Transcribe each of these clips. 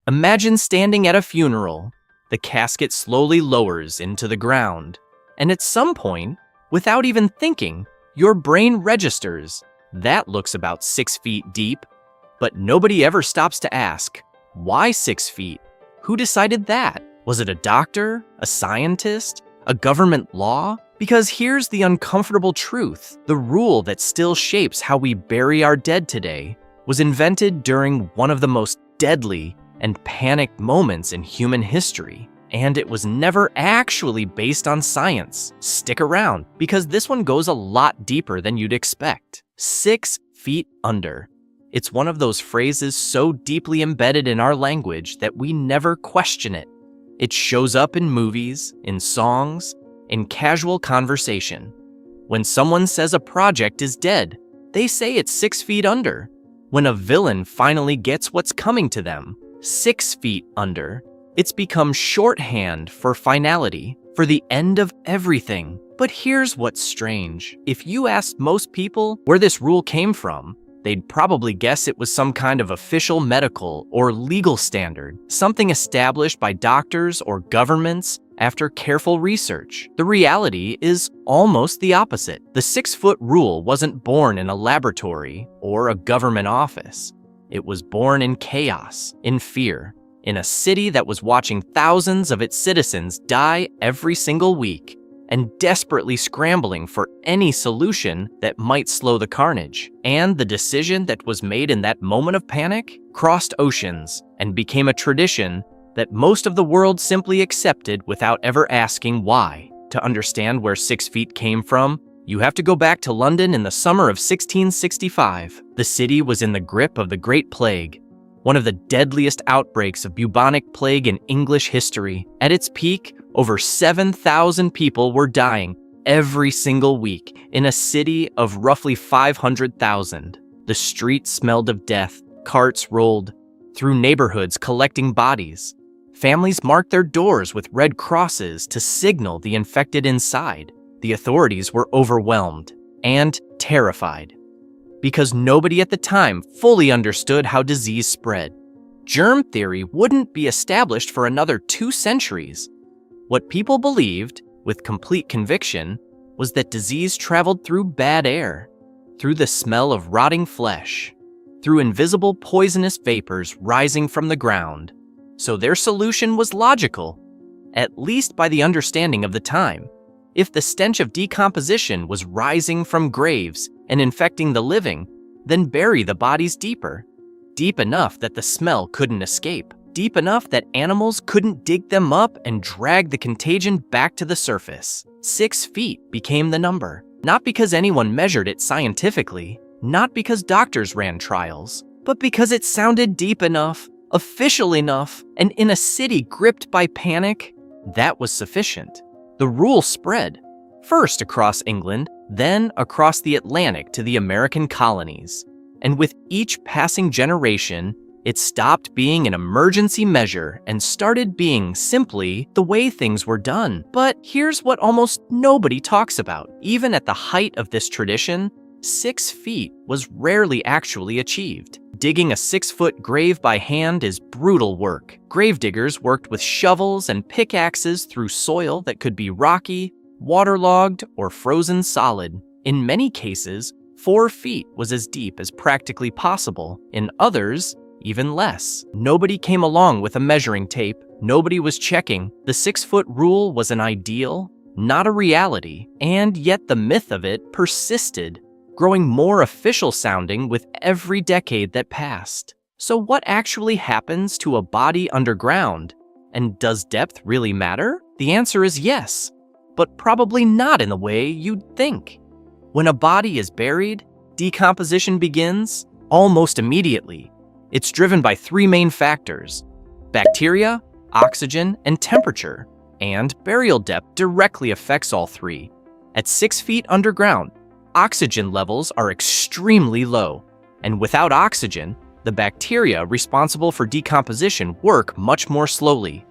Imagine standing at a funeral. The casket slowly lowers into the ground, and at some point, without even thinking, your brain registers. That looks about 6 feet deep. But nobody ever stops to ask, why 6 feet? Who decided that? Was it a doctor? A scientist? A government law? Because here's the uncomfortable truth. The rule that still shapes how we bury our dead today was invented during one of the most deadly and panicked moments in human history. And it was never actually based on science. Stick around, because this one goes a lot deeper than you'd expect. 6 feet under. It's one of those phrases so deeply embedded in our language that we never question it. It shows up in movies, in songs, in casual conversation. When someone says a project is dead, they say it's 6 feet under. When a villain finally gets what's coming to them, 6 feet under, it's become shorthand for finality, for the end of everything. But here's what's strange. If you asked most people where this rule came from, they'd probably guess it was some kind of official medical or legal standard, something established by doctors or governments after careful research. The reality is almost the opposite. The 6-foot rule wasn't born in a laboratory or a government office. It was born in chaos, in fear, in a city that was watching thousands of its citizens die every single week and desperately scrambling for any solution that might slow the carnage. And the decision that was made in that moment of panic crossed oceans and became a tradition that most of the world simply accepted without ever asking why. To understand where 6 feet came from, you have to go back to London in the summer of 1665. The city was in the grip of the Great Plague, one of the deadliest outbreaks of bubonic plague in English history. At its peak, over 7,000 people were dying every single week in a city of roughly 500,000. The streets smelled of death, carts rolled through neighborhoods collecting bodies. Families marked their doors with red crosses to signal the infected inside. The authorities were overwhelmed and terrified because nobody at the time fully understood how disease spread. Germ theory wouldn't be established for another 2 centuries. What people believed, with complete conviction, was that disease traveled through bad air, through the smell of rotting flesh, through invisible poisonous vapors rising from the ground. So their solution was logical, at least by the understanding of the time. If the stench of decomposition was rising from graves and infecting the living, then bury the bodies deeper, deep enough that the smell couldn't escape, deep enough that animals couldn't dig them up and drag the contagion back to the surface. 6 feet became the number, not because anyone measured it scientifically, not because doctors ran trials, but because it sounded deep enough, official enough, and in a city gripped by panic, that was sufficient. The rule spread, first across England, then across the Atlantic to the American colonies. And with each passing generation, it stopped being an emergency measure and started being simply the way things were done. But here's what almost nobody talks about. Even at the height of this tradition, 6 feet was rarely actually achieved. Digging a 6-foot grave by hand is brutal work. Gravediggers worked with shovels and pickaxes through soil that could be rocky, waterlogged, or frozen solid. In many cases, 4 feet was as deep as practically possible. In others, even less. Nobody came along with a measuring tape. Nobody was checking. The 6-foot rule was an ideal, not a reality, and yet the myth of it persisted, growing more official sounding with every decade that passed. So what actually happens to a body underground? And does depth really matter? The answer is yes, but probably not in the way you'd think. When a body is buried, decomposition begins almost immediately. It's driven by 3 main factors: bacteria, oxygen, and temperature. And burial depth directly affects all 3. At 6 feet underground, oxygen levels are extremely low, and without oxygen, the bacteria responsible for decomposition work much more slowly.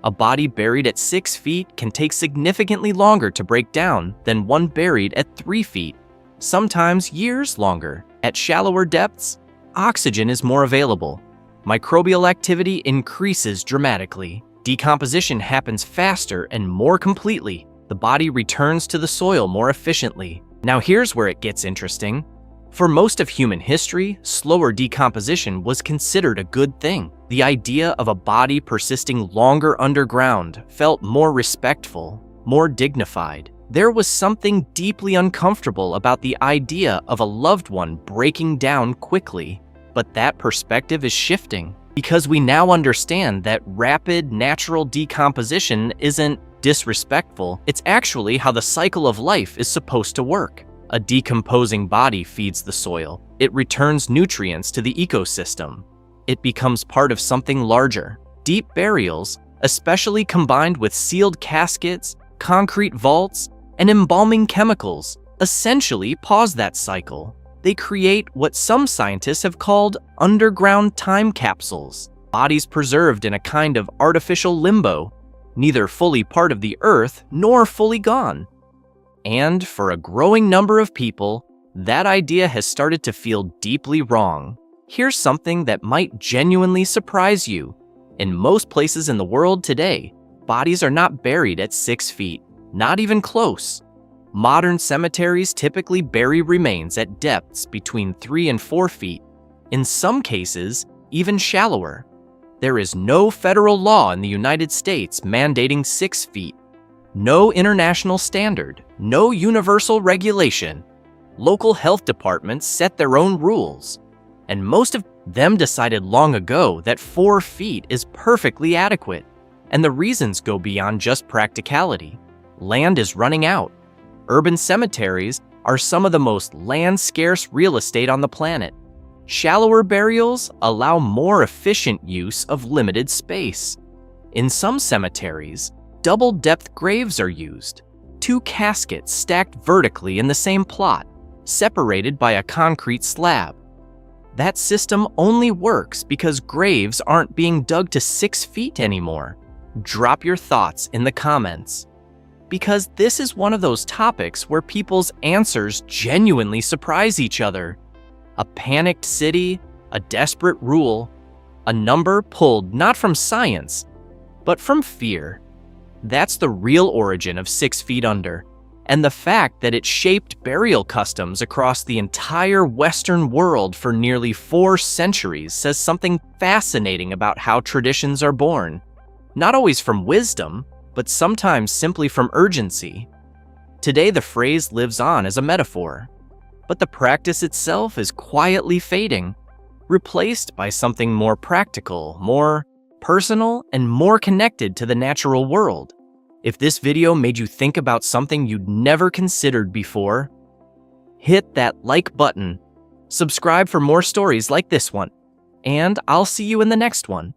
A body buried at 6 feet can take significantly longer to break down than one buried at 3 feet, sometimes years longer. At shallower depths, oxygen is more available, microbial activity increases dramatically. Decomposition happens faster and more completely. The body returns to the soil more efficiently. Now here's where it gets interesting. For most of human history, slower decomposition was considered a good thing. The idea of a body persisting longer underground felt more respectful, more dignified. There was something deeply uncomfortable about the idea of a loved one breaking down quickly. But that perspective is shifting because we now understand that rapid, natural decomposition isn't disrespectful. It's actually how the cycle of life is supposed to work. A decomposing body feeds the soil. It returns nutrients to the ecosystem. It becomes part of something larger. Deep burials, especially combined with sealed caskets, concrete vaults, and embalming chemicals, essentially pause that cycle. They create what some scientists have called underground time capsules, bodies preserved in a kind of artificial limbo, neither fully part of the earth nor fully gone. And for a growing number of people, that idea has started to feel deeply wrong. Here's something that might genuinely surprise you. In most places in the world today, bodies are not buried at 6 feet, not even close. Modern cemeteries typically bury remains at depths between 3 and 4 feet, in some cases, even shallower. There is no federal law in the United States mandating 6 feet. No international standard, no universal regulation. Local health departments set their own rules, and most of them decided long ago that 4 feet is perfectly adequate, and the reasons go beyond just practicality. Land is running out. Urban cemeteries are some of the most land-scarce real estate on the planet. Shallower burials allow more efficient use of limited space. In some cemeteries, double-depth graves are used, 2 caskets stacked vertically in the same plot, separated by a concrete slab. That system only works because graves aren't being dug to 6 feet anymore. Drop your thoughts in the comments, because this is one of those topics where people's answers genuinely surprise each other. A panicked city, a desperate rule, a number pulled not from science, but from fear. That's the real origin of 6 feet under, and the fact that it shaped burial customs across the entire Western world for nearly 4 centuries says something fascinating about how traditions are born. Not always from wisdom, but sometimes simply from urgency. Today, the phrase lives on as a metaphor, but the practice itself is quietly fading, replaced by something more practical, more personal, and more connected to the natural world. If this video made you think about something you'd never considered before, hit that like button, subscribe for more stories like this one, and I'll see you in the next one.